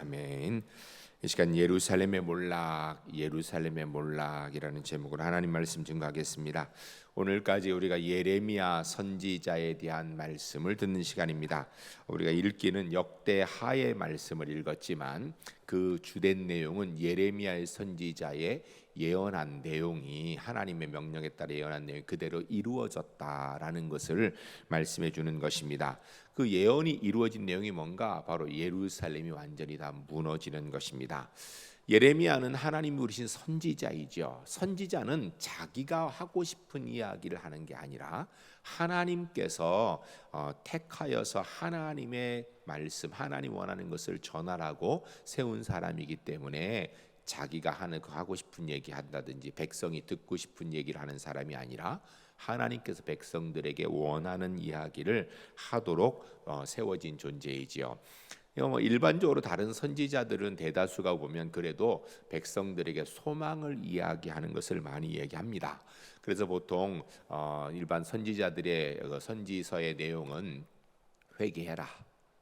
아멘. 이 시간 예루살렘의 몰락, 예루살렘의 몰락이라는 제목으로 하나님 말씀 증거하겠습니다. 오늘까지 우리가 예레미야 선지자에 대한 말씀을 듣는 시간입니다. 우리가 읽기는 역대하의 말씀을 읽었지만 그 주된 내용은 예레미야의 선지자의 예언한 내용이 하나님의 명령에 따라 예언한 내용이 그대로 이루어졌다라는 것을 말씀해 주는 것입니다. 그 예언이 이루어진 내용이 뭔가? 바로 예루살렘이 완전히 다 무너지는 것입니다. 예레미야는 하나님이 부르신 선지자이죠. 선지자는 자기가 하고 싶은 이야기를 하는 게 아니라 하나님께서 택하여서 하나님의 말씀, 하나님 원하는 것을 전하라고 세운 사람이기 때문에 자기가 하고 싶은 얘기 한다든지 백성이 듣고 싶은 얘기를 하는 사람이 아니라 하나님께서 백성들에게 원하는 이야기를 하도록 세워진 존재이지요. 일반적으로 다른 선지자들은 대다수가 보면 그래도 백성들에게 소망을 이야기하는 것을 많이 얘기합니다. 그래서 보통 일반 선지자들의 선지서의 내용은 회개해라.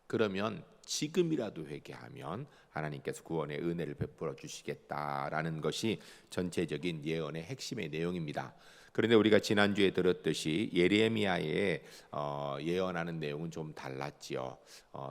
그러면 지금이라도 회개하면 하나님께서 구원의 은혜를 베풀어 주시겠다라는 것이 전체적인 예언의 핵심의 내용입니다. 그런데 우리가 지난주에 들었듯이 예레미야의 예언하는 내용은 좀 달랐지요.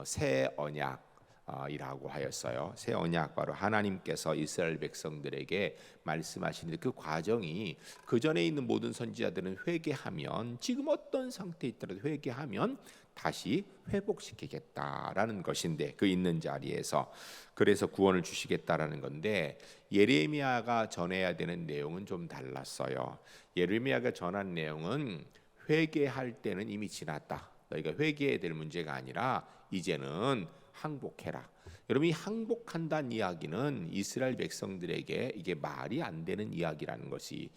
새 언약이라고 하였어요. 새 언약, 바로 하나님께서 이스라엘 백성들에게 말씀하시는데 그 과정이 그 전에 있는 모든 선지자들은 회개하면, 지금 어떤 상태에 있더라도 회개하면 다시 회복시키겠다라는 것인데, 그 있는 자리에서 그래서 구원을 주시겠다라는 건데, 예레미야가 전해야 되는 내용은 좀 달랐어요. 예레미야가 전한 내용은 회개할 때는 이미 지났다. 너희가 회개해야 될 문제가 아니라 이제는 항복해라. 여러분, 이 항복한다는 이야기는 이스라엘 백성들에게 이게 말이 안 되는 이야기라는 것이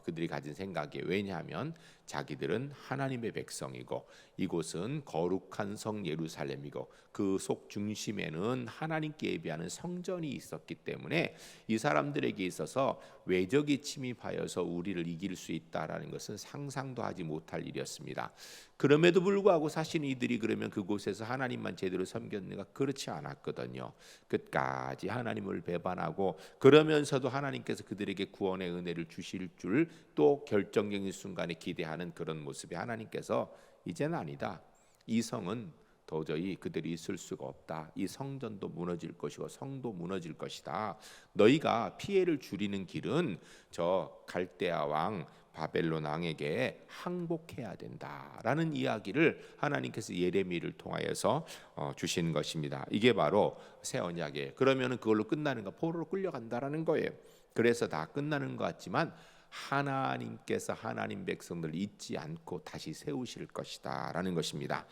그들이 가진 생각이에요. 왜냐하면 자기들은 하나님의 백성이고 이곳은 거룩한 성 예루살렘이고 그 속 중심에는 하나님께 예배하는 성전이 있었기 때문에 이 사람들에게 있어서 외적이 침입하여서 우리를 이길 수 있다라는 것은 상상도 하지 못할 일이었습니다. 그럼에도 불구하고 사실 이들이 그러면 그곳에서 하나님만 제대로 섬겼는가? 그렇지 않았거든요. 끝까지 하나님을 배반하고 그러면서도 하나님께서 그들에게 구원의 은혜를 주실 줄 또 결정적인 순간에 기대하는 그런 모습에 하나님께서 이제는 아니다. 이 성은 도저히 그들이 있을 수가 없다. 이 성전도 무너질 것이고 성도 무너질 것이다. 너희가 피해를 줄이는 길은 저 갈대아 왕 바벨론 왕에게 항복해야 된다라는 이야기를 하나님께서 예레미야를 통하여서 주신 것입니다. 이게 바로 새 언약이에요. 그러면은 그걸로 끝나는가? 포로로 끌려간다라는 거예요. 그래서 다 끝나는 것 같지만 하나님께서 하나님 백성들을 잊지 않고 다시 세우실 것이다라는 것입니다.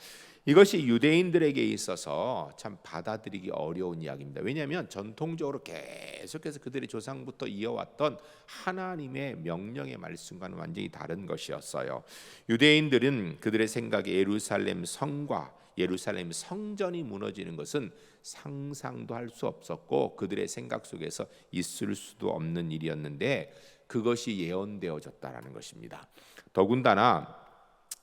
이것이 유대인들에게 있어서 참 받아들이기 어려운 이야기입니다. 왜냐하면 전통적으로 계속해서 그들의 조상부터 이어왔던 하나님의 명령의 말씀과는 완전히 다른 것이었어요. 유대인들은 그들의 생각에 예루살렘 성과 예루살렘 성전이 무너지는 것은 상상도 할 수 없었고 그들의 생각 속에서 있을 수도 없는 일이었는데 그것이 예언되어졌다라는 것입니다. 더군다나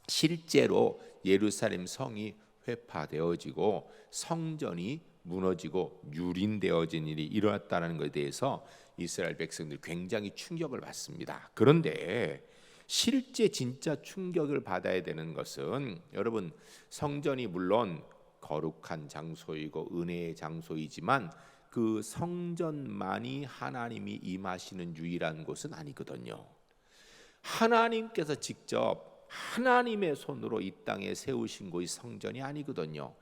실제로 예루살렘 성이 회파되어지고 성전이 무너지고 유린되어진 일이 일어났다는 것에 대해서 이스라엘 백성들이 굉장히 충격을 받습니다. 그런데 실제 진짜 충격을 받아야 되는 것은, 여러분, 성전이 물론 거룩한 장소이고 은혜의 장소이지만 그 성전만이 하나님이 임하시는 유일한 곳은 아니거든요. 하나님께서 직접 하나님의 손으로 이 땅에 세우신 곳이 성전이 아니거든요.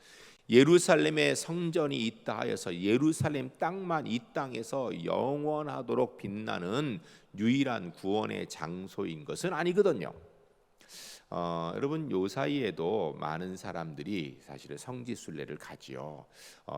예루살렘에 성전이 있다 하여서 예루살렘 땅만 이 땅에서 영원하도록 빛나는 유일한 구원의 장소인 것은 아니거든요. 여러분, 요 사이에도 많은 사람들이 사실은 성지순례를 가지요.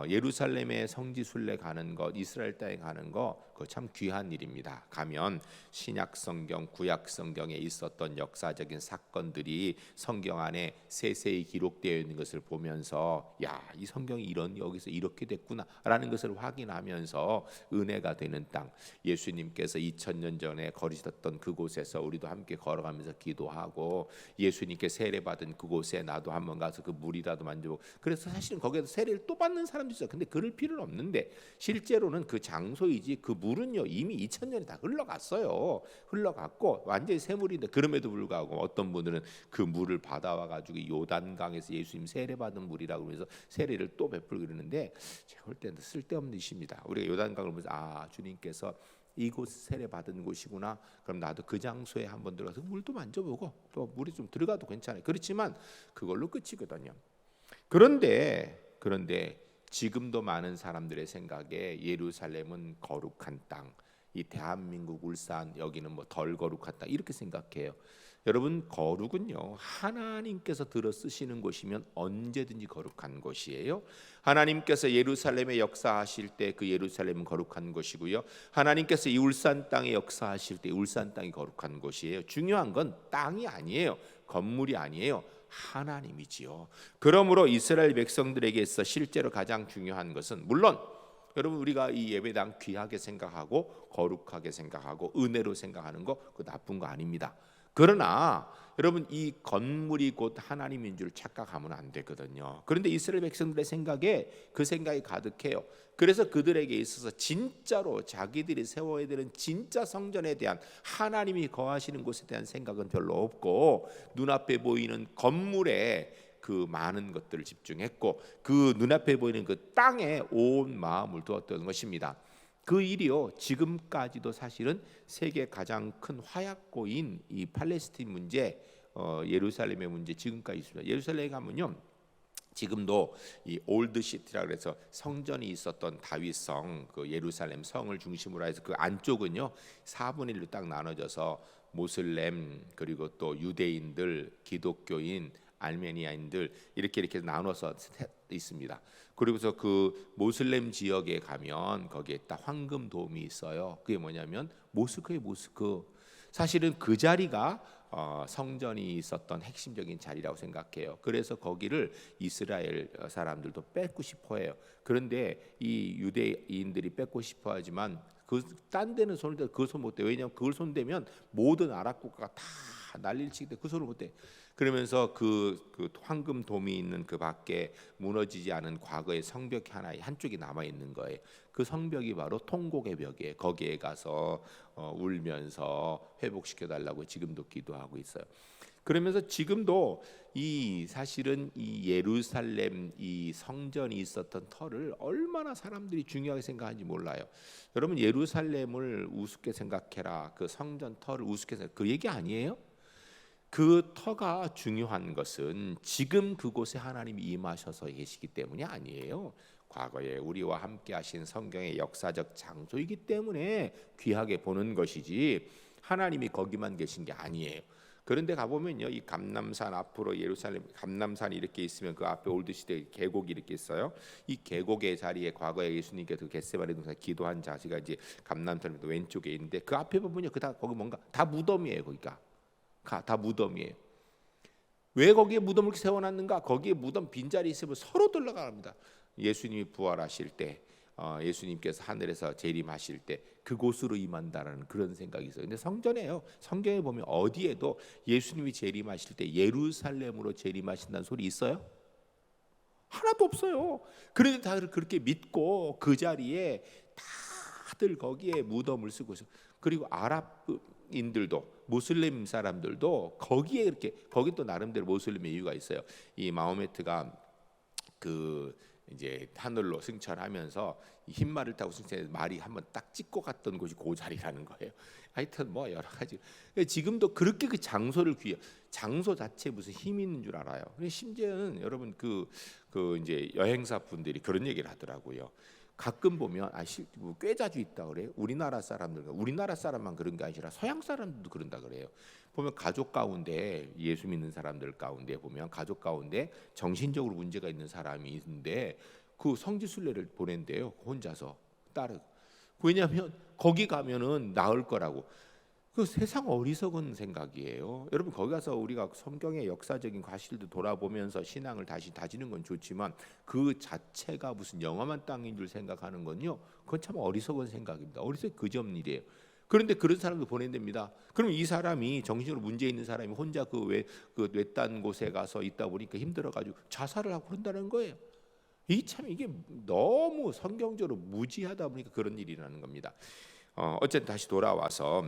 예루살렘에 성지순례 가는 것, 이스라엘 땅에 가는 거, 그거 참 귀한 일입니다. 가면 신약 성경, 구약 성경에 있었던 역사적인 사건들이 성경 안에 세세히 기록되어 있는 것을 보면서, 야, 이 성경이 여기서 이렇게 됐구나라는 것을 확인하면서 은혜가 되는 땅, 예수님께서 2000년 전에 걸으셨던 그곳에서 우리도 함께 걸어가면서 기도하고 예수님께 세례받은 그곳에 나도 한번 가서 그 물이라도 만져보고, 그래서 사실은 거기에서 세례를 또 받는 사람도 있어요. 근데 그럴 필요는 없는데, 실제로는 그 장소이지 그 물은요 이미 2000년이 다 흘러갔어요. 흘러갔고 완전히 새물인데, 그럼에도 불구하고 어떤 분들은 그 물을 받아와 가지고 요단강에서 예수님 세례받은 물이라고 하면서 세례를 또 베풀고 그러는데, 제가 볼 때는 쓸데없는 짓입니다. 우리가 요단강을 보면서 주님께서 이곳 세례 받은 곳이구나. 그럼 나도 그 장소에 한번 들어가서 물도 만져보고 또 물이 좀 들어가도 괜찮아요. 그렇지만 그걸로 끝이거든요. 그런데 지금도 많은 사람들의 생각에 예루살렘은 거룩한 땅, 이 대한민국 울산 여기는 뭐 덜 거룩한 땅 이렇게 생각해요. 여러분, 거룩은요 하나님께서 들어 쓰시는 곳이면 언제든지 거룩한 곳이에요. 하나님께서 예루살렘에 역사하실 때 그 예루살렘은 거룩한 곳이고요, 하나님께서 이 울산 땅에 역사하실 때 울산 땅이 거룩한 곳이에요. 중요한 건 땅이 아니에요, 건물이 아니에요, 하나님이지요. 그러므로 이스라엘 백성들에게 있어 실제로 가장 중요한 것은, 물론 여러분 우리가 이 예배당 귀하게 생각하고 거룩하게 생각하고 은혜로 생각하는 거 그 나쁜 거 아닙니다. 그러나 여러분 이 건물이 곧 하나님인 줄 착각하면 안 되거든요. 그런데 이스라엘 백성들의 생각에 그 생각이 가득해요. 그래서 그들에게 있어서 진짜로 자기들이 세워야 되는 진짜 성전에 대한, 하나님이 거하시는 곳에 대한 생각은 별로 없고, 눈앞에 보이는 건물에 그 많은 것들을 집중했고, 그 눈앞에 보이는 그 땅에 온 마음을 두었던 것입니다. 그 일이요 지금까지도 사실은 세계 가장 큰 화약고인 이 팔레스틴 문제, 예루살렘의 문제 지금까지 있습니다. 예루살렘에 가면요 지금도 이 올드 시티라 그래서 성전이 있었던 다윗성, 그 예루살렘 성을 중심으로 해서 그 안쪽은요 4분의 1로 딱 나눠져서 모슬렘, 그리고 또 유대인들, 기독교인, 알메니아인들 이렇게 나눠서 있습니다. 그리고서 그 모슬렘 지역에 가면 거기에 딱 황금 돔이 있어요. 그게 뭐냐면 모스크예요, 모스크. 사실은 그 자리가 성전이 있었던 핵심적인 자리라고 생각해요. 그래서 거기를 이스라엘 사람들도 뺏고 싶어해요. 그런데 이 유대인들이 뺏고 싶어하지만 그 딴 데는 손을 대, 그 손 못 대. 왜냐하면 그걸 손대면 모든 아랍 국가가 다 난리를 치기 때문에 그 손을 못 대. 그러면서 그 황금 돔이 있는 그 밖에 무너지지 않은 과거의 성벽 하나의 한쪽이 남아 있는 거예요. 그 성벽이 바로 통곡의 벽이에요. 거기에 가서 울면서 회복시켜 달라고 지금도 기도하고 있어요. 그러면서 지금도 이 사실은 이 예루살렘 이 성전이 있었던 터를 얼마나 사람들이 중요하게 생각하는지 몰라요. 여러분 예루살렘을 우습게 생각해라, 그 성전 터를 우습게 생각, 그 얘기 아니에요? 그 터가 중요한 것은 지금 그곳에 하나님이 임하셔서 계시기 때문이 아니에요. 과거에 우리와 함께 하신 성경의 역사적 장소이기 때문에 귀하게 보는 것이지, 하나님이 거기만 계신 게 아니에요. 그런데 가보면요 이 감람산 앞으로 예루살렘 감람산이 이렇게 있으면 그 앞에 올드시대 계곡이 이렇게 있어요. 이 계곡의 자리에 과거에 예수님께서 겟세마네 동산에 기도한 자세가 이제 감람산 왼쪽에 있는데, 그 앞에 보면요 그 다 거기 뭔가 다 무덤이에요. 거기가 다 무덤이에요. 왜 거기에 무덤을 세워놨는가? 거기에 무덤 빈자리 있으면 서로 들러갑니다. 예수님이 부활하실 때, 예수님께서 하늘에서 재림하실 때 그곳으로 임한다라는 그런 생각이 있어요. 근데 성전에요, 성경에 보면 어디에도 예수님이 재림하실 때 예루살렘으로 재림하신다는 소리 있어요? 하나도 없어요. 그런데 다들 그렇게 믿고 그 자리에 다들 거기에 무덤을 쓰고 있어요. 그리고 아랍인들도 모슬렘 사람들도 거기에 이렇게, 거기 또 나름대로 모슬렘의 이유가 있어요. 이 마호메트가 그 이제 하늘로 승천하면서 흰말을 타고 승천해서 말이 한번 딱 찍고 갔던 곳이 그 자리라는 거예요. 하여튼 뭐 여러 가지. 지금도 그렇게 그 장소를 장소 자체에 무슨 힘이 있는 줄 알아요. 심지어는 여러분 그 이제 여행사 분들이 그런 얘기를 하더라고요. 가끔 보면 꽤 자주 있다 그래요. 우리나라 사람만 그런 게 아니라 서양 사람들도 그런다 그래요. 보면 가족 가운데, 예수 믿는 사람들 가운데 보면 가족 가운데 정신적으로 문제가 있는 사람이 있는데 그 성지순례를 보낸대요. 혼자서 딸을. 왜냐하면 거기 가면은 나을 거라고. 그 세상 어리석은 생각이에요. 여러분 거기 가서 우리가 성경의 역사적인 과실도 돌아보면서 신앙을 다시 다지는 건 좋지만 그 자체가 무슨 영험한 땅인 줄 생각하는 건요, 그건 참 어리석은 생각입니다. 어리석은 그지없는 일이에요. 그런데 그런 사람도 보낸답니다. 그럼 이 사람이 정신적으로 문제 있는 사람이 혼자 그 외딴 곳에 가서 있다 보니까 힘들어가지고 자살을 하고 그런다는 거예요. 이게 너무 성경적으로 무지하다 보니까 그런 일이 일어나는 겁니다. 어쨌든 다시 돌아와서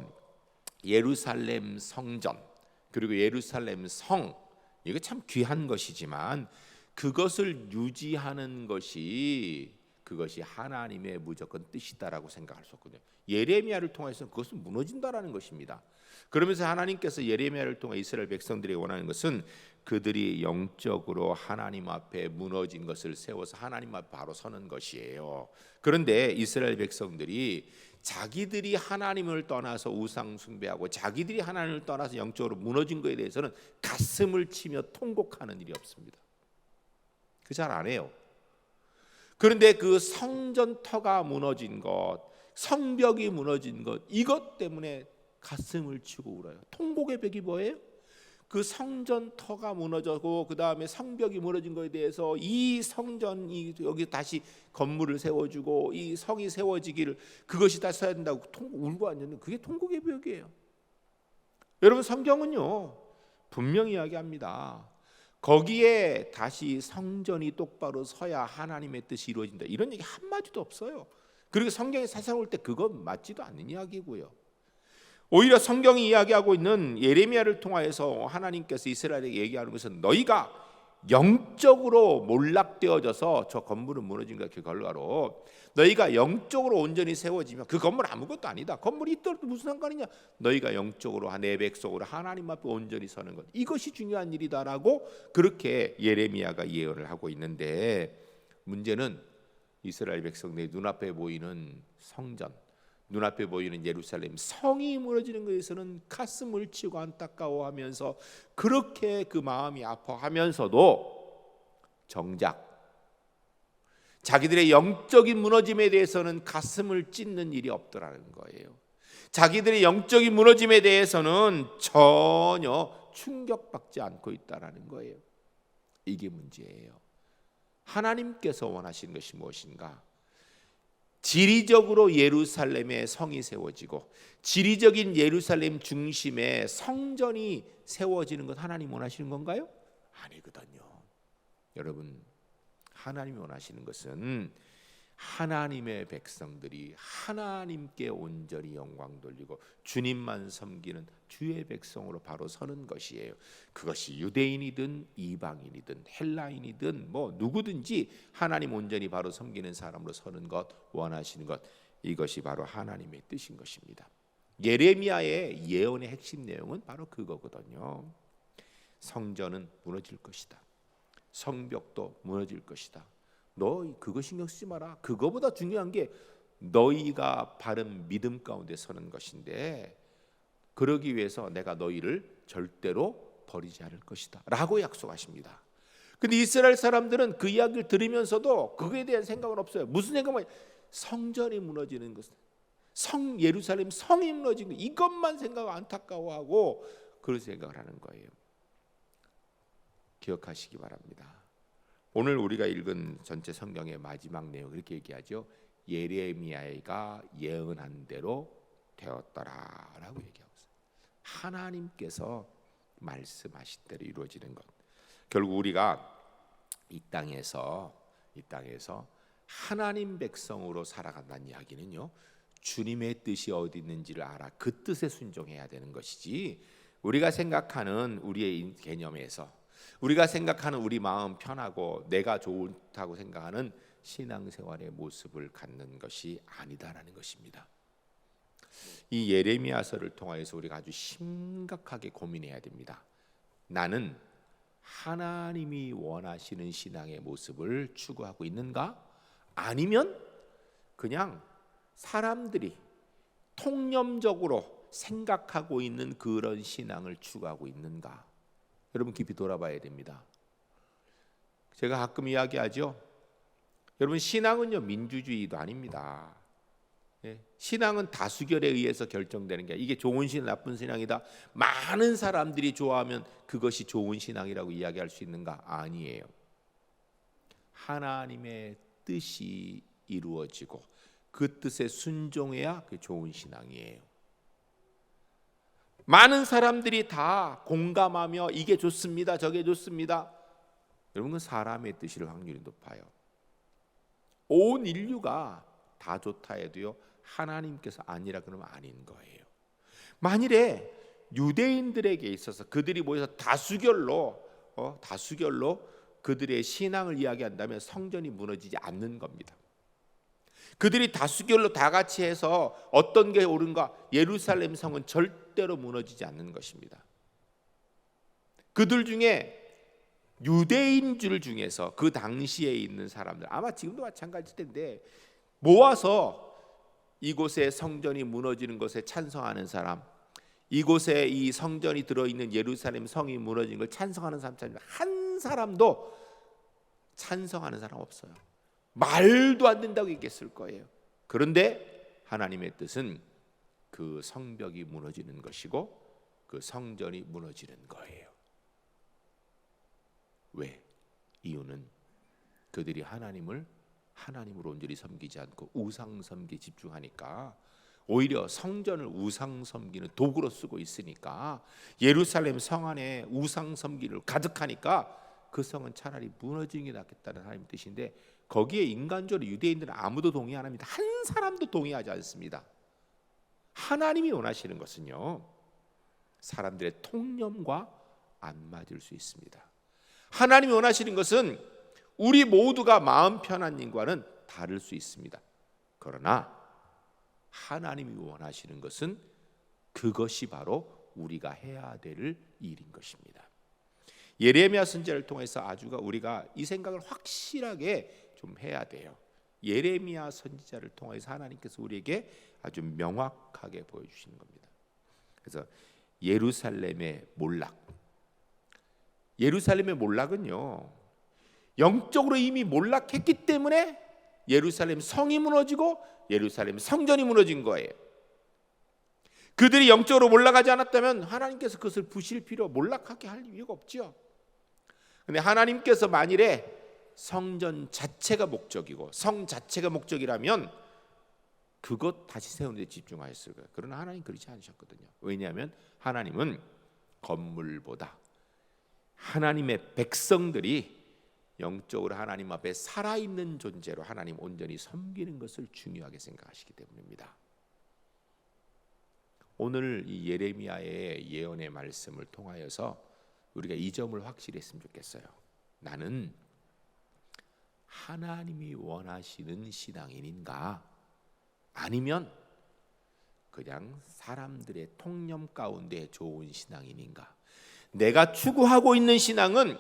예루살렘 성전 그리고 예루살렘 성, 이거 참 귀한 것이지만 그것을 유지하는 그것이 하나님의 무조건 뜻이다라고 생각할 수 없거든요. 예레미야를 통해서 그것은 무너진다라는 것입니다. 그러면서 하나님께서 예레미야를 통해 이스라엘 백성들이 원하는 것은 그들이 영적으로 하나님 앞에 무너진 것을 세워서 하나님 앞에 바로 서는 것이에요. 그런데 이스라엘 백성들이 자기들이 하나님을 떠나서 우상 숭배하고 자기들이 하나님을 떠나서 영적으로 무너진 것에 대해서는 가슴을 치며 통곡하는 일이 없습니다. 그 잘 안 해요. 그런데 그 성전터가 무너진 것, 성벽이 무너진 것, 이것 때문에 가슴을 치고 울어요. 통곡의 벽이 뭐예요? 그 성전터가 무너졌고 그 다음에 성벽이 무너진 것에 대해서 이 성전이 여기 다시 건물을 세워주고 이 성이 세워지기를 그것이 다 서야 된다고 울고 앉는 그게 통곡의 벽이에요. 여러분 성경은요 분명히 이야기합니다. 거기에 다시 성전이 똑바로 서야 하나님의 뜻이 이루어진다. 이런 얘기 한마디도 없어요. 그리고 성경에 사상 올 때 그건 맞지도 않는 이야기고요. 오히려 성경이 이야기하고 있는 예레미야를 통하여서 하나님께서 이스라엘에게 얘기하는 것은 너희가 영적으로 몰락되어져서 저 건물은 무너진 것 그 결과로 너희가 영적으로 온전히 세워지면 그 건물 아무것도 아니다. 건물이 있더라도 무슨 상관이냐. 너희가 영적으로 내 백성으로 하나님 앞에 온전히 서는 것 이것이 중요한 일이다라고 그렇게 예레미야가 예언을 하고 있는데 문제는 이스라엘 백성들의 눈앞에 보이는 성전 눈앞에 보이는 예루살렘 성이 무너지는 것에서는 가슴을 치고 안타까워하면서 그렇게 그 마음이 아파하면서도 정작 자기들의 영적인 무너짐에 대해서는 가슴을 찢는 일이 없더라는 거예요. 자기들의 영적인 무너짐에 대해서는 전혀 충격받지 않고 있다라는 거예요. 이게 문제예요. 하나님께서 원하시는 것이 무엇인가? 지리적으로 예루살렘에 성이 세워지고 지리적인 예루살렘 중심에 성전이 세워지는 것 하나님 원하시는 건가요? 아니거든요. 여러분 하나님이 원하시는 것은 하나님의 백성들이 하나님께 온전히 영광 돌리고 주님만 섬기는 주의 백성으로 바로 서는 것이에요. 그것이 유대인이든 이방인이든 헬라인이든 뭐 누구든지 하나님 온전히 바로 섬기는 사람으로 서는 것 원하시는 것 이것이 바로 하나님의 뜻인 것입니다. 예레미야의 예언의 핵심 내용은 바로 그거거든요. 성전은 무너질 것이다. 성벽도 무너질 것이다. 너 그거 신경 쓰지 마라. 그거보다 중요한 게 너희가 바른 믿음 가운데 서는 것인데 그러기 위해서 내가 너희를 절대로 버리지 않을 것이다 라고 약속하십니다. 근데 이스라엘 사람들은 그 이야기를 들으면서도 그거에 대한 생각은 없어요. 무슨 생각만 성전이 무너지는 것, 예루살렘 성이 무너지는 것 이것만 생각하고 안타까워하고 그런 생각을 하는 거예요. 기억하시기 바랍니다. 오늘 우리가 읽은 전체 성경의 마지막 내용 이렇게 얘기하죠. 예레미야가 예언한 대로 되었더라라고 얘기하고 있어요. 하나님께서 말씀하신 대로 이루어지는 것. 결국 우리가 이 땅에서 하나님 백성으로 살아간다는 이야기는요. 주님의 뜻이 어디 있는지를 알아 그 뜻에 순종해야 되는 것이지 우리가 생각하는 우리의 개념에서 우리가 생각하는 우리 마음 편하고 내가 좋다고 생각하는 신앙생활의 모습을 갖는 것이 아니다라는 것입니다. 이 예레미야서를 통해서 우리가 아주 심각하게 고민해야 됩니다. 나는 하나님이 원하시는 신앙의 모습을 추구하고 있는가? 아니면 그냥 사람들이 통념적으로 생각하고 있는 그런 신앙을 추구하고 있는가? 여러분 깊이 돌아봐야 됩니다. 제가 가끔 이야기하죠. 여러분 신앙은요 민주주의도 아닙니다. 신앙은 다수결에 의해서 결정되는 게 이게 좋은 신앙, 나쁜 신앙이다. 많은 사람들이 좋아하면 그것이 좋은 신앙이라고 이야기할 수 있는가? 아니에요. 하나님의 뜻이 이루어지고 그 뜻에 순종해야 그 좋은 신앙이에요. 많은 사람들이 다 공감하며 이게 좋습니다, 저게 좋습니다. 여러분, 그 사람의 뜻일 확률이 높아요. 온 인류가 다 좋다 해도요, 하나님께서 아니라 그러면 아닌 거예요. 만일에 유대인들에게 있어서 그들이 모여서 다수결로 그들의 신앙을 이야기한다면 성전이 무너지지 않는 겁니다. 그들이 다수결로 다 같이 해서 어떤 게 옳은가, 예루살렘 성은 절대로 무너지지 않는 것입니다. 그들 중에 유대인들 중에서 그 당시에 있는 사람들, 아마 지금도 마찬가지일 텐데, 모아서 이곳에 성전이 무너지는 것에 찬성하는 사람, 이곳에 이 성전이 들어있는 예루살렘 성이 무너진 걸 찬성하는 사람, 한 사람도 찬성하는 사람 없어요. 말도 안 된다고 얘기했을 거예요. 그런데 하나님의 뜻은 그 성벽이 무너지는 것이고 그 성전이 무너지는 거예요. 왜? 이유는 그들이 하나님을 하나님으로 온전히 섬기지 않고 우상 섬기에 집중하니까, 오히려 성전을 우상 섬기는 도구로 쓰고 있으니까, 예루살렘 성 안에 우상 섬기를 가득하니까 그 성은 차라리 무너지는 게 낫겠다는 하나님의 뜻인데, 거기에 인간적으로 유대인들은 아무도 동의 안 합니다. 한 사람도 동의하지 않습니다. 하나님이 원하시는 것은요, 사람들의 통념과 안 맞을 수 있습니다. 하나님이 원하시는 것은 우리 모두가 마음 편한 일과는 다를 수 있습니다. 그러나 하나님이 원하시는 것은 그것이 바로 우리가 해야 될 일인 것입니다. 예레미야 선지자를 통해서 우리가 이 생각을 확실하게 좀 해야 돼요. 예레미야 선지자를 통해서 하나님께서 우리에게 아주 명확하게 보여주시는 겁니다. 그래서 예루살렘의 몰락은요, 영적으로 이미 몰락했기 때문에 예루살렘 성이 무너지고 예루살렘 성전이 무너진 거예요. 그들이 영적으로 몰락하지 않았다면 하나님께서 그것을 부실 몰락하게 할 이유가 없죠. 그런데 하나님께서 만일에 성전 자체가 목적이고 성 자체가 목적이라면 그것 다시 세우는 데 집중하였을 거예요. 그러나 하나님 그렇지 않으셨거든요. 왜냐하면 하나님은 건물보다 하나님의 백성들이 영적으로 하나님 앞에 살아있는 존재로 하나님 온전히 섬기는 것을 중요하게 생각하시기 때문입니다. 오늘 이 예레미야의 예언의 말씀을 통하여서 우리가 이 점을 확실히 했으면 좋겠어요. 나는 하나님이 원하시는 신앙인인가, 아니면 그냥 사람들의 통념 가운데 좋은 신앙인인가. 내가 추구하고 있는 신앙은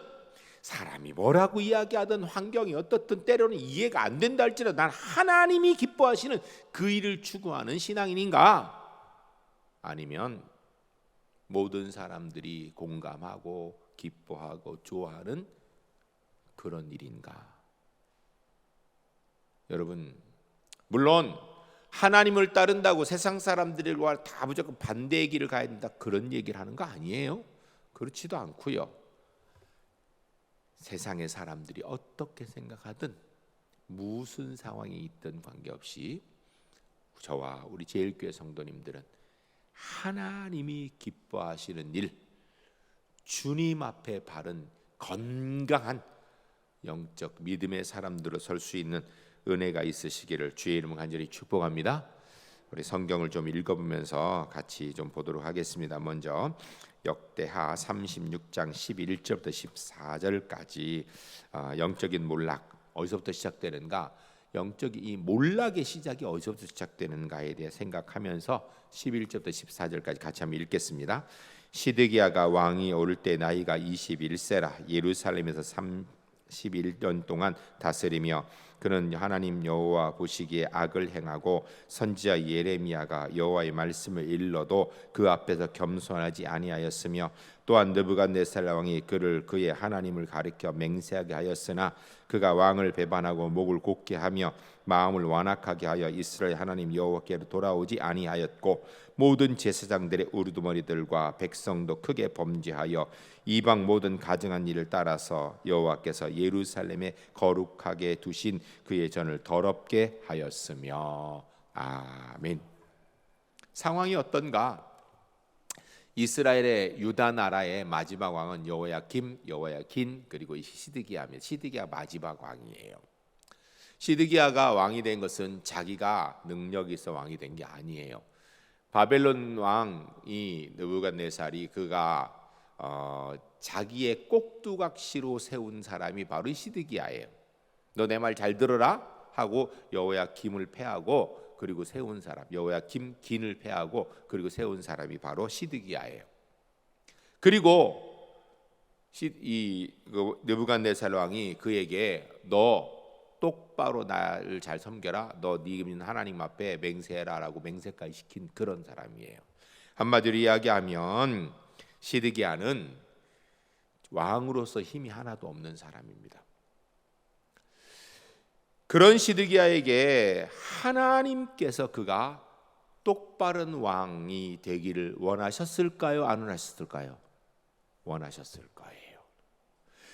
사람이 뭐라고 이야기하든 환경이 어떻든 때로는 이해가 안 된다 할지라도 난 하나님이 기뻐하시는 그 일을 추구하는 신앙인인가, 아니면 모든 사람들이 공감하고 기뻐하고 좋아하는 그런 일인가. 여러분, 물론 하나님을 따른다고 세상 사람들과 다 무조건 반대의 길을 가야 된다, 그런 얘기를 하는 거 아니에요. 그렇지도 않고요. 세상의 사람들이 어떻게 생각하든 무슨 상황이 있든 관계없이 저와 우리 제일교회 성도님들은 하나님이 기뻐하시는 일, 주님 앞에 바른 건강한 영적 믿음의 사람들로 설 수 있는 은혜가 있으시기를 주의 이름으로 간절히 축복합니다. 우리 성경을 좀 읽어보면서 같이 좀 보도록 하겠습니다. 먼저 역대하 36장 11절부터 14절까지 영적인 몰락, 어디서부터 시작되는가, 영적인 이 몰락의 시작이 어디서부터 시작되는가에 대해 생각하면서 11절부터 14절까지 같이 한번 읽겠습니다. 시드기야가 왕이 오를 때 나이가 21세라 예루살렘에서 31년 동안 다스리며 그는 하나님 여호와 보시기에 악을 행하고 선지자 예레미야가 여호와의 말씀을 일러도 그 앞에서 겸손하지 아니하였으며 또한 느부갓네살 왕이 그를 그의 하나님을 가리켜 맹세하게 하였으나 그가 왕을 배반하고 목을 곧게 하며 마음을 완악하게 하여 이스라엘 하나님 여호와께로 돌아오지 아니하였고 모든 제사장들의 우두머리들과 백성도 크게 범죄하여 이방 모든 가증한 일을 따라서 여호와께서 예루살렘에 거룩하게 두신 그의 전을 더럽게 하였으며. 아멘. 상황이 어떤가? 이스라엘의 유다 나라의 마지막 왕은 여호야김, 여호야긴 그리고 시드기야입니다. 시드기야 마지막 왕이에요. 시드기야가 왕이 된 것은 자기가 능력이 있어 왕이 된 게 아니에요. 바벨론 왕이 느부갓네살이 그가 자기의 꼭두각시로 세운 사람이 바로 시드기야예요. 너 내 말 잘 들어라 하고 여호야김을 패하고 그리고 세운 사람, 여호야김 긴을 패하고 그리고 세운 사람이 바로 시드기야예요. 그리고 느부갓네살 왕이 그에게 너 똑바로 나를 잘 섬겨라, 너 네 하나님 앞에 맹세해라라고 맹세까지 시킨 그런 사람이에요. 한마디로 이야기하면 시드기야는 왕으로서 힘이 하나도 없는 사람입니다. 그런 시드기야에게 하나님께서 그가 똑바른 왕이 되기를 원하셨을까요? 안 원하셨을까요? 원하셨을 거예요.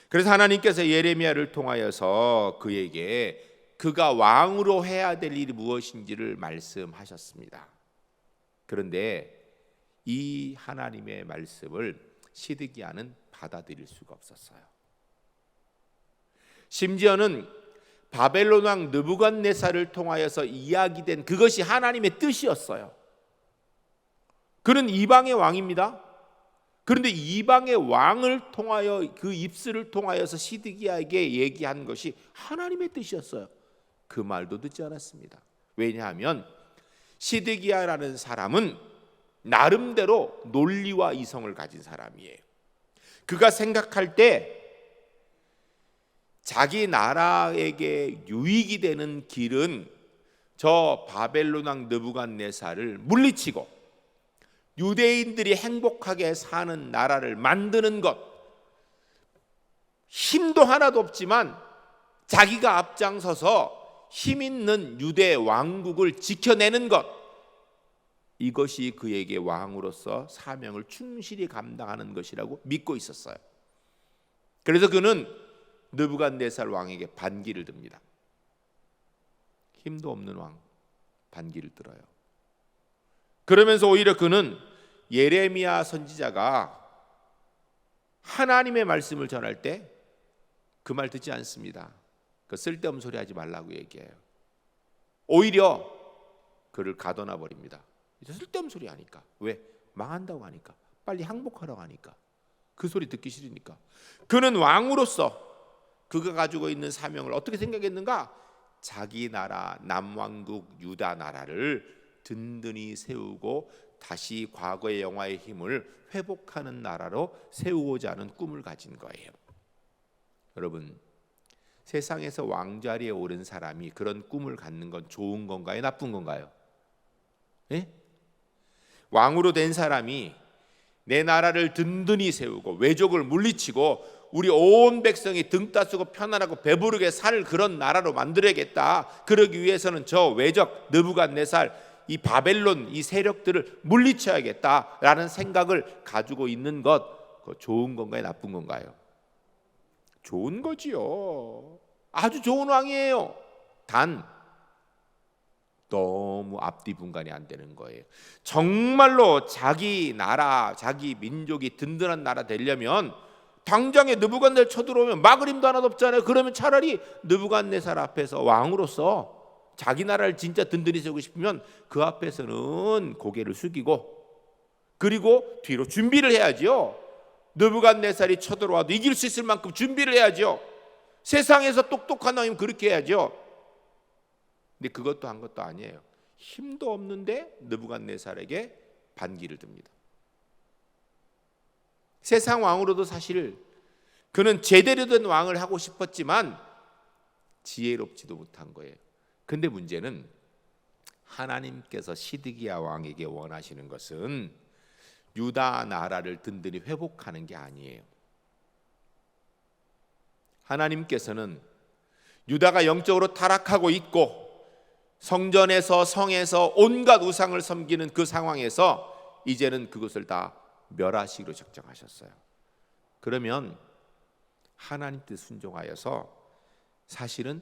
그래서 하나님께서 예레미야를 통하여서 그에게 그가 왕으로 해야 될 일이 무엇인지를 말씀하셨습니다. 그런데 이 하나님의 말씀을 시드기야는 받아들일 수가 없었어요. 심지어는 바벨론 왕 느부갓네살을 통하여서 이야기된 그것이 하나님의 뜻이었어요. 그는 이방의 왕입니다. 그런데 이방의 왕을 통하여 그 입술을 통하여서 시드기야에게 얘기한 것이 하나님의 뜻이었어요. 그 말도 듣지 않았습니다. 왜냐하면 시드기야라는 사람은 나름대로 논리와 이성을 가진 사람이에요. 그가 생각할 때 자기 나라에게 유익이 되는 길은 저 바벨론 왕 느부갓네살을 물리치고 유대인들이 행복하게 사는 나라를 만드는 것, 힘도 하나도 없지만 자기가 앞장서서 힘 있는 유대 왕국을 지켜내는 것, 이것이 그에게 왕으로서 사명을 충실히 감당하는 것이라고 믿고 있었어요. 그래서 그는 느부갓네살 왕에게 반기를 듭니다. 힘도 없는 왕 반기를 들어요. 그러면서 오히려 그는 예레미야 선지자가 하나님의 말씀을 전할 때 그 말 듣지 않습니다. 그 쓸데없는 소리 하지 말라고 얘기해요. 오히려 그를 가둬놔 버립니다. 쓸데없는 소리 하니까. 왜? 망한다고 하니까. 빨리 항복하라고 하니까. 그 소리 듣기 싫으니까. 그는 왕으로서 그가 가지고 있는 사명을 어떻게 생각했는가? 자기 나라 남왕국 유다 나라를 든든히 세우고 다시 과거의 영화의 힘을 회복하는 나라로 세우고자 하는 꿈을 가진 거예요. 여러분, 세상에서 왕자리에 오른 사람이 그런 꿈을 갖는 건 좋은 건가요? 나쁜 건가요? 예? 왕으로 된 사람이 내 나라를 든든히 세우고 외족을 물리치고 우리 온 백성이 등 따스고 편안하고 배부르게 살 그런 나라로 만들어야겠다. 그러기 위해서는 저 외적 느부갓네살 이 바벨론 이 세력들을 물리쳐야겠다라는 생각을 가지고 있는 것, 그거 좋은 건가요? 나쁜 건가요? 좋은 거지요. 아주 좋은 왕이에요. 단 너무 앞뒤 분간이 안 되는 거예요. 정말로 자기 나라, 자기 민족이 든든한 나라 되려면 당장에 느부갓네살 쳐들어오면 막을 힘도 하나도 없잖아요. 그러면 차라리 느부갓네살 앞에서 왕으로서 자기 나라를 진짜 든든히 세우고 싶으면 그 앞에서는 고개를 숙이고 그리고 뒤로 준비를 해야지요. 느부갓네살이 쳐들어와도 이길 수 있을 만큼 준비를 해야죠. 세상에서 똑똑한 왕이면 그렇게 해야죠. 근데 그것도 한 것도 아니에요. 힘도 없는데 느부갓네살에게 반기를 듭니다. 세상 왕으로도 사실 그는 제대로 된 왕을 하고 싶었지만 지혜롭지도 못한 거예요. 근데 문제는 하나님께서 시드기야 왕에게 원하시는 것은 유다 나라를 든든히 회복하는 게 아니에요. 하나님께서는 유다가 영적으로 타락하고 있고 성전에서 성에서 온갖 우상을 섬기는 그 상황에서 이제는 그것을 다 멸하시기로 작정하셨어요. 그러면 하나님 뜻 순종하여서 사실은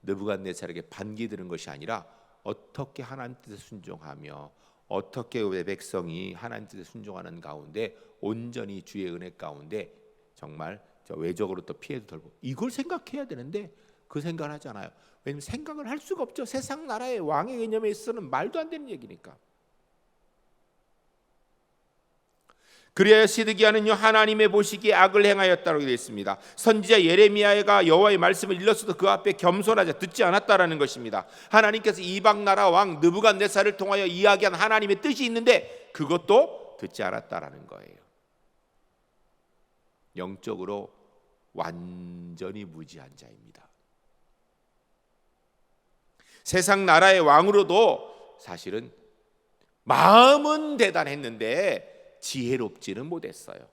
느부갓네살에게 반기 드는 것이 아니라 어떻게 하나님 뜻에 순종하며 어떻게 내 백성이 하나님 뜻에 순종하는 가운데 온전히 주의 은혜 가운데 정말 외적으로 또 피해도 덜고, 이걸 생각해야 되는데 그 생각을 하지 않아요. 왜냐하면 생각을 할 수가 없죠. 세상 나라의 왕의 개념에 있어서는 말도 안 되는 얘기니까. 그리하여 시드기야는요 하나님의 보시기에 악을 행하였다고 되어 있습니다. 선지자 예레미야가 여호와의 말씀을 일렀어도 그 앞에 겸손하자 듣지 않았다라는 것입니다. 하나님께서 이방 나라 왕 느부갓네살을 통하여 이야기한 하나님의 뜻이 있는데 그것도 듣지 않았다라는 거예요. 영적으로 완전히 무지한 자입니다. 세상 나라의 왕으로도 사실은 마음은 대단했는데 지혜롭지는 못했어요.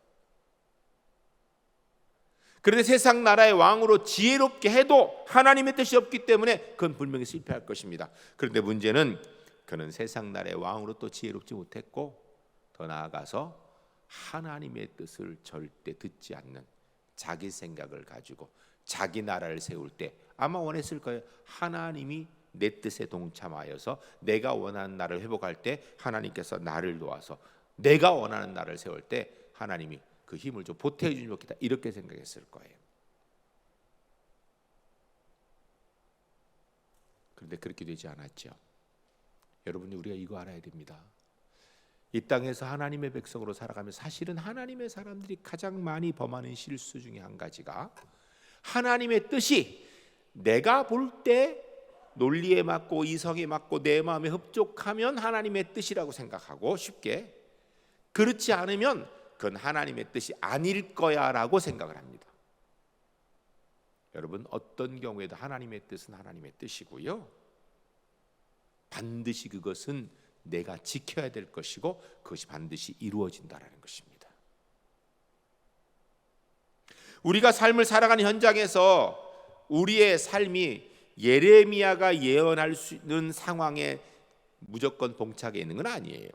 그런데 세상 나라의 왕으로 지혜롭게 해도 하나님의 뜻이 없기 때문에 그건 분명히 실패할 것입니다. 그런데 문제는 그는 세상 나라의 왕으로 또 지혜롭지 못했고, 더 나아가서 하나님의 뜻을 절대 듣지 않는 자기 생각을 가지고 자기 나라를 세울 때 아마 원했을 거예요. 하나님이 내 뜻에 동참하여서 내가 원하는 나라를 회복할 때 하나님께서 나를 도와서 내가 원하는 나라를 세울 때 하나님이 그 힘을 좀 보태해 주면 좋겠다, 이렇게 생각했을 거예요. 그런데 그렇게 되지 않았죠. 여러분이 우리가 이거 알아야 됩니다. 이 땅에서 하나님의 백성으로 살아가면 사실은 하나님의 사람들이 가장 많이 범하는 실수 중에 한 가지가, 하나님의 뜻이 내가 볼 때 논리에 맞고 이성에 맞고 내 마음에 흡족하면 하나님의 뜻이라고 생각하고, 쉽게 그렇지 않으면 그건 하나님의 뜻이 아닐 거야 라고 생각을 합니다. 여러분, 어떤 경우에도 하나님의 뜻은 하나님의 뜻이고요, 반드시 그것은 내가 지켜야 될 것이고 그것이 반드시 이루어진다라는 것입니다. 우리가 삶을 살아가는 현장에서 우리의 삶이 예레미야가 예언할 수 있는 상황에 무조건 봉착해 있는 건 아니에요.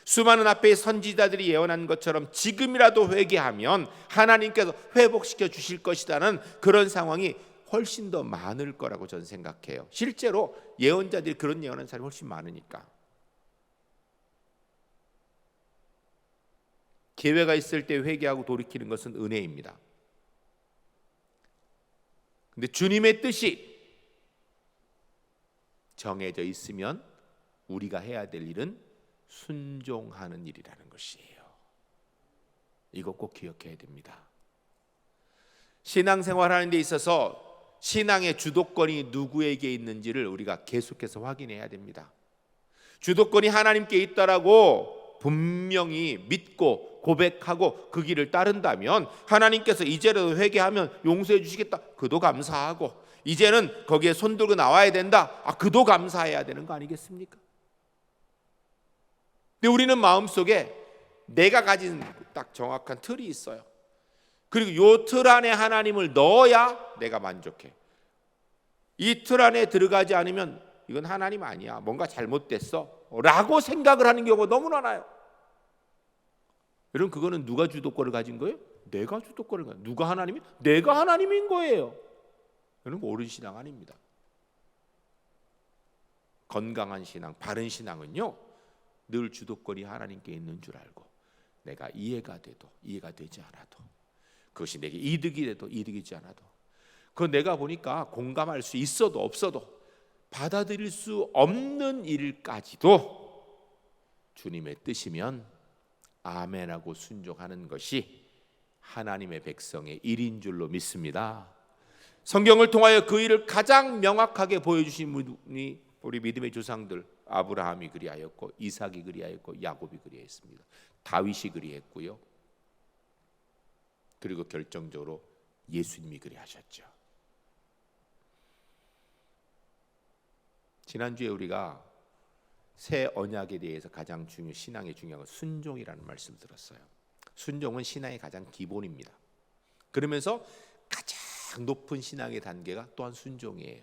수많은 앞에 선지자들이 예언한 것처럼 지금이라도 회개하면 하나님께서 회복시켜 주실 것이라는 그런 상황이 훨씬 더 많을 거라고 저는 생각해요. 실제로 예언자들이 그런 예언하는 사람이 훨씬 많으니까. 기회가 있을 때 회개하고 돌이키는 것은 은혜입니다. 근데 주님의 뜻이 정해져 있으면 우리가 해야 될 일은 순종하는 일이라는 것이에요. 이거 꼭 기억해야 됩니다. 신앙생활하는 데 있어서 신앙의 주도권이 누구에게 있는지를 우리가 계속해서 확인해야 됩니다. 주도권이 하나님께 있다라고 분명히 믿고 고백하고 그 길을 따른다면 하나님께서 이제라도 회개하면 용서해 주시겠다, 그도 감사하고, 이제는 거기에 손들고 나와야 된다, 그도 감사해야 되는 거 아니겠습니까? 근데 우리는 마음속에 내가 가진 딱 정확한 틀이 있어요. 그리고 이 틀 안에 하나님을 넣어야 내가 만족해. 이 틀 안에 들어가지 않으면 이건 하나님 아니야, 뭔가 잘못됐어 라고 생각을 하는 경우가 너무 많아요. 여러분, 그거는 누가 주도권을 가진 거예요? 내가 주도권을 가진 거예요. 누가 하나님이? 내가 하나님인 거예요. 여러분, 옳은 신앙 아닙니다. 건강한 신앙, 바른 신앙은요, 늘 주도권이 하나님께 있는 줄 알고 내가 이해가 돼도 이해가 되지 않아도, 그것이 내게 이득이 돼도 이득이지 않아도, 그건 내가 보니까 공감할 수 있어도 없어도 받아들일 수 없는 일까지도 주님의 뜻이면 아멘하고 순종하는 것이 하나님의 백성의 일인 줄로 믿습니다. 성경을 통하여 그 일을 가장 명확하게 보여주신 분이 우리 믿음의 조상들, 아브라함이 그리하였고, 이삭이 그리하였고, 야곱이 그리했습니다. 다윗이 그리했고요, 그리고 결정적으로 예수님이 그리하셨죠. 지난주에 우리가 새 언약에 대해서 가장 신앙의 중요한 건 순종이라는 말씀을 들었어요. 순종은 신앙의 가장 기본입니다. 그러면서 가장 높은 신앙의 단계가 또한 순종이에요.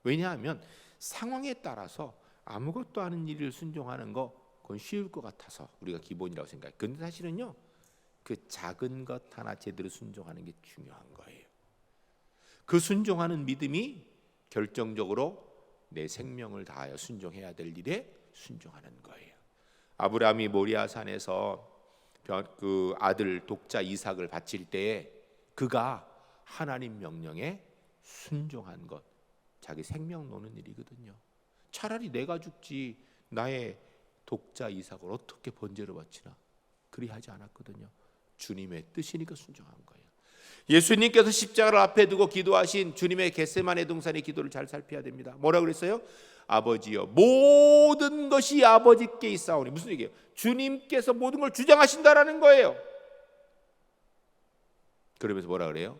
왜냐하면 상황에 따라서 아무것도 아닌 일을 순종하는 거, 그건 쉬울 것 같아서 우리가 기본이라고 생각해요. 그런데 사실은요, 그 작은 것 하나 제대로 순종하는 게 중요한 거예요. 그 순종하는 믿음이 결정적으로 내 생명을 다하여 순종해야 될 일에 순종하는 거예요. 아브라함이 모리아 산에서 그 아들 독자 이삭을 바칠 때에 그가 하나님 명령에 순종한 것, 자기 생명 놓는 일이거든요. 차라리 내가 죽지 나의 독자 이삭을 어떻게 번제로 바치나, 그리하지 않았거든요. 주님의 뜻이니까 순종한 거예요. 예수님께서 십자가를 앞에 두고 기도하신 주님의 겟세마네 동산의 기도를 잘 살펴야 됩니다. 뭐라 그랬어요? 아버지여, 모든 것이 아버지께 있사오니. 무슨 얘기예요? 주님께서 모든 걸 주장하신다라는 거예요. 그러면서 뭐라 그래요?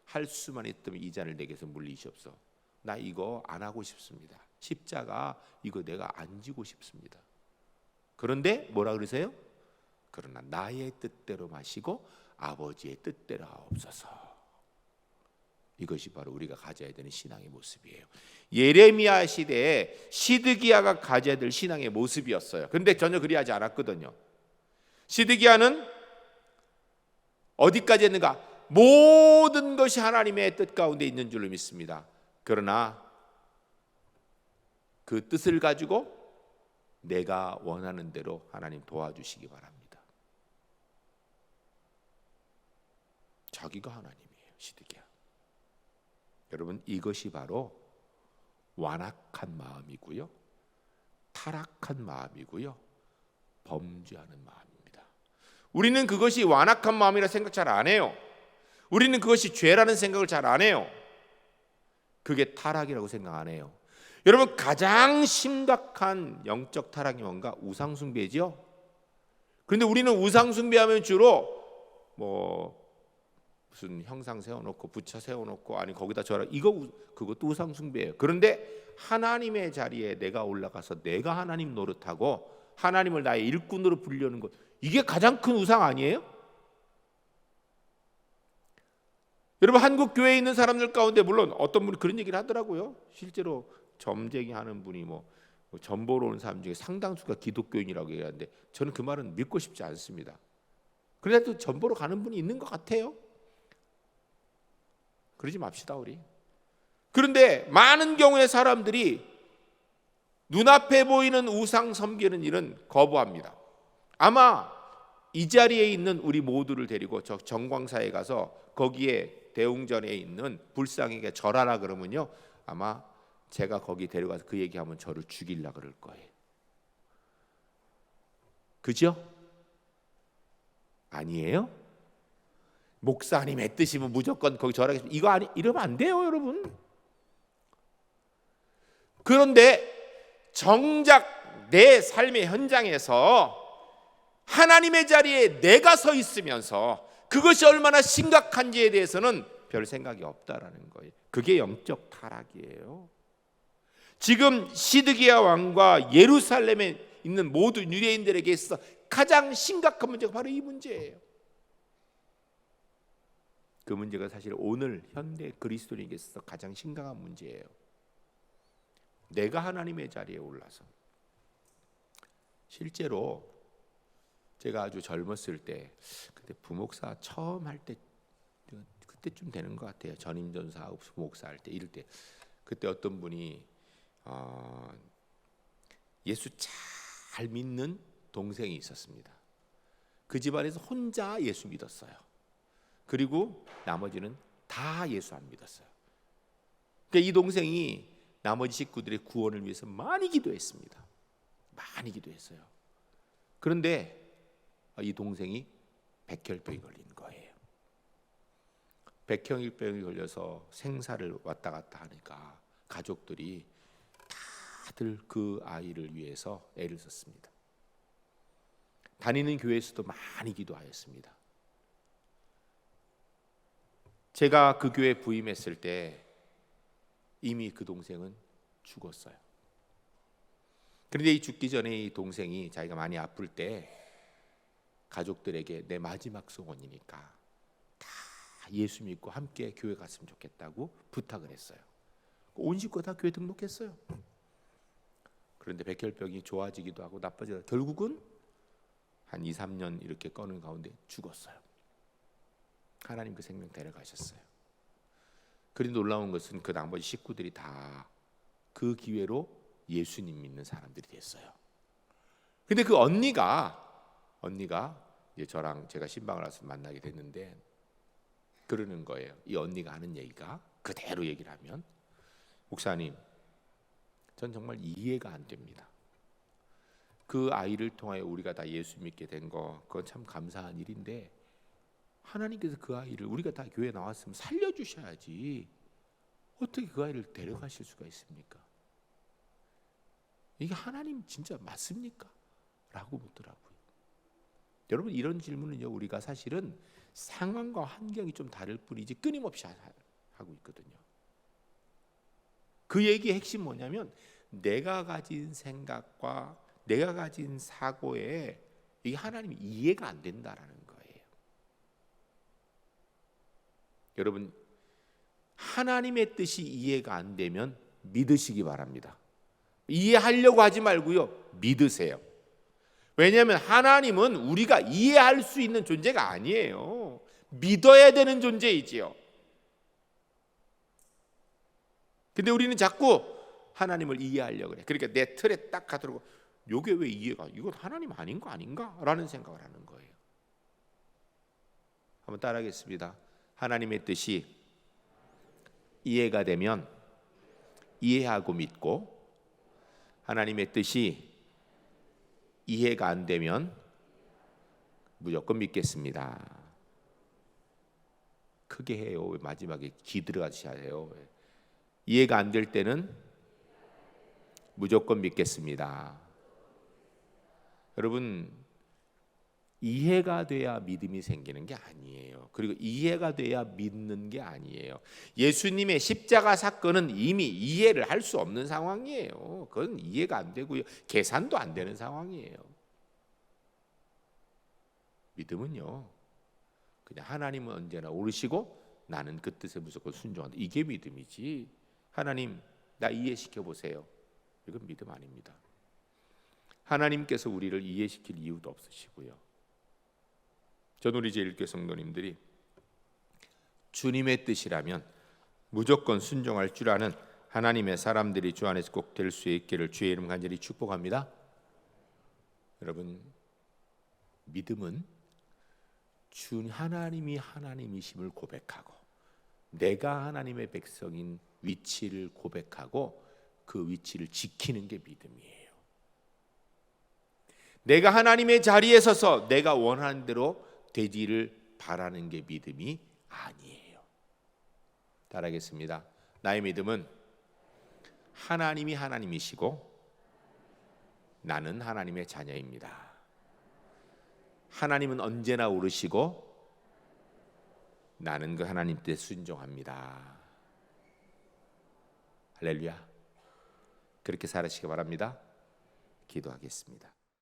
할 수만 있다면 이 잔을 내게서 물리시옵소서. 나 이거 안 하고 싶습니다. 십자가 이거 내가 안 지고 싶습니다. 그런데 뭐라 그러세요? 그러나 나의 뜻대로 마시고 아버지의 뜻대로 하옵소서. 이것이 바로 우리가 가져야 되는 신앙의 모습이에요. 예레미야 시대에 시드기야가 가져야 될 신앙의 모습이었어요. 그런데 전혀 그리하지 않았거든요. 시드기야는 어디까지 했는가? 모든 것이 하나님의 뜻 가운데 있는 줄로 믿습니다. 그러나 그 뜻을 가지고 내가 원하는 대로 하나님 도와주시기 바랍니다. 자기가 하나님이에요, 시드기야. 여러분, 이것이 바로 완악한 마음이고요, 타락한 마음이고요, 범죄하는 마음입니다. 우리는 그것이 완악한 마음이라 생각 잘 안 해요. 우리는 그것이 죄라는 생각을 잘 안 해요. 그게 타락이라고 생각 안 해요. 여러분, 가장 심각한 영적 타락이 뭔가? 우상숭배죠. 그런데 우리는 우상숭배하면 주로 무슨 형상 세워놓고 부처 세워놓고 아니 거기다 저라, 그것도 우상숭배예요. 그런데 하나님의 자리에 내가 올라가서 내가 하나님 노릇하고 하나님을 나의 일꾼으로 부르려는 것, 이게 가장 큰 우상 아니에요? 여러분, 한국 교회에 있는 사람들 가운데 물론 어떤 분이 그런 얘기를 하더라고요. 실제로 점쟁이 하는 분이 점 보러 오는 사람 중에 상당수가 기독교인이라고 얘기하는데 저는 그 말은 믿고 싶지 않습니다. 그래도 점 보러 가는 분이 있는 것 같아요. 그러지 맙시다 우리. 그런데 많은 경우에 사람들이 눈앞에 보이는 우상 섬기는 일은 거부합니다. 아마 이 자리에 있는 우리 모두를 데리고 저 정광사에 가서 거기에 대웅전에 있는 불상에게 절하라 그러면요, 아마 제가 거기 데려가서 그 얘기하면 저를 죽이려 그럴 거예요. 그죠? 아니에요? 목사님의 뜻이면 무조건 거기 절하겠습니다. 이거 아니, 이러면 안 돼요, 여러분. 그런데 정작 내 삶의 현장에서 하나님의 자리에 내가 서 있으면서 그것이 얼마나 심각한지에 대해서는 별 생각이 없다라는 거예요. 그게 영적 타락이에요. 지금 시드기야 왕과 예루살렘에 있는 모든 유대인들에게 있어 가장 심각한 문제가 바로 이 문제예요. 그 문제가 사실 오늘 현대 그리스도인에게 있어서 가장 심각한 문제예요. 내가 하나님의 자리에 올라서, 실제로 제가 아주 젊었을 때, 그때 부목사 처음 할 때, 그때쯤 되는 것 같아요. 전임전사하고 부목사 할 때, 이럴 때, 그때 어떤 분이 예수 잘 믿는 동생이 있었습니다. 그 집안에서 혼자 예수 믿었어요. 그리고 나머지는 다 예수 안 믿었어요. 그러니까 이 동생이 나머지 식구들의 구원을 위해서 많이 기도했습니다. 많이 기도했어요. 그런데 이 동생이 백혈병이 걸린 거예요. 백혈병이 걸려서 생사를 왔다 갔다 하니까 가족들이 다들 그 아이를 위해서 애를 썼습니다. 다니는 교회에서도 많이 기도하였습니다. 제가 그 교회에 부임했을 때 이미 그 동생은 죽었어요. 그런데 이 죽기 전에 이 동생이 자기가 많이 아플 때 가족들에게 내 마지막 소원이니까 다 예수 믿고 함께 교회 갔으면 좋겠다고 부탁을 했어요. 온 식구가 다 교회 등록했어요. 그런데 백혈병이 좋아지기도 하고 나빠지다 결국은 한 2, 3년 이렇게 꺼는 가운데 죽었어요. 하나님 그 생명 데려가셨어요. 그런데 놀라운 것은 그 나머지 식구들이 다 그 기회로 예수님 믿는 사람들이 됐어요. 근데 그 언니가 이제 저랑 제가 신방을 와서 만나게 됐는데 그러는 거예요. 이 언니가 하는 얘기가 그대로 얘기를 하면, 목사님, 전 정말 이해가 안 됩니다. 그 아이를 통하여 우리가 다 예수 믿게 된 거, 그건 참 감사한 일인데 하나님께서 그 아이를, 우리가 다 교회 나왔으면 살려주셔야지 어떻게 그 아이를 데려가실 수가 있습니까? 이게 하나님 진짜 맞습니까? 라고 묻더라고요. 여러분, 이런 질문은요, 우리가 사실은 상황과 환경이 좀 다를 뿐이지 끊임없이 하고 있거든요. 그 얘기의 핵심 뭐냐면, 내가 가진 생각과 내가 가진 사고에 이게 하나님이 이해가 안 된다라는 거예요. 여러분, 하나님의 뜻이 이해가 안 되면 믿으시기 바랍니다. 이해하려고 하지 말고요, 믿으세요. 왜냐하면 하나님은 우리가 이해할 수 있는 존재가 아니에요. 믿어야 되는 존재이지요. 근데 우리는 자꾸 하나님을 이해하려고 그래. 그러니까 내 틀에 딱 가도록, 이게 왜 이해가, 이건 하나님 아닌 거 아닌가? 라는 생각을 하는 거예요. 한번 따라하겠습니다. 하나님의 뜻이 이해가 되면 이해하고 믿고, 하나님의 뜻이 이해가 안 되면 무조건 믿겠습니다. 크게 해요. 마지막에 기 들어가셔야 해요. 이해가 안 될 때는 무조건 믿겠습니다. 여러분, 이해가 돼야 믿음이 생기는 게 아니에요. 그리고 이해가 돼야 믿는 게 아니에요. 예수님의 십자가 사건은 이미 이해를 할 수 없는 상황이에요. 그건 이해가 안 되고요, 계산도 안 되는 상황이에요. 믿음은요, 그냥 하나님은 언제나 오르시고 나는 그 뜻에 무조건 순종한다, 이게 믿음이지, 하나님 나 이해시켜 보세요, 이건 믿음 아닙니다. 하나님께서 우리를 이해시킬 이유도 없으시고요. 전 우리 제1교회 성도님들이 주님의 뜻이라면 무조건 순종할 줄 아는 하나님의 사람들이 주 안에서 꼭 될 수 있기를 주의 이름 간절히 축복합니다. 여러분, 믿음은 주 하나님이 하나님이심을 고백하고, 내가 하나님의 백성인 위치를 고백하고 그 위치를 지키는 게 믿음이에요. 내가 하나님의 자리에 서서 내가 원하는 대로 되기를 바라는 게 믿음이 아니에요. 따라하겠습니다. 나의 믿음은 하나님이 하나님이시고 나는 하나님의 자녀입니다. 하나님은 언제나 오르시고 나는 그 하나님 뜻에 순종합니다. 할렐루야. 그렇게 살아시기 바랍니다. 기도하겠습니다.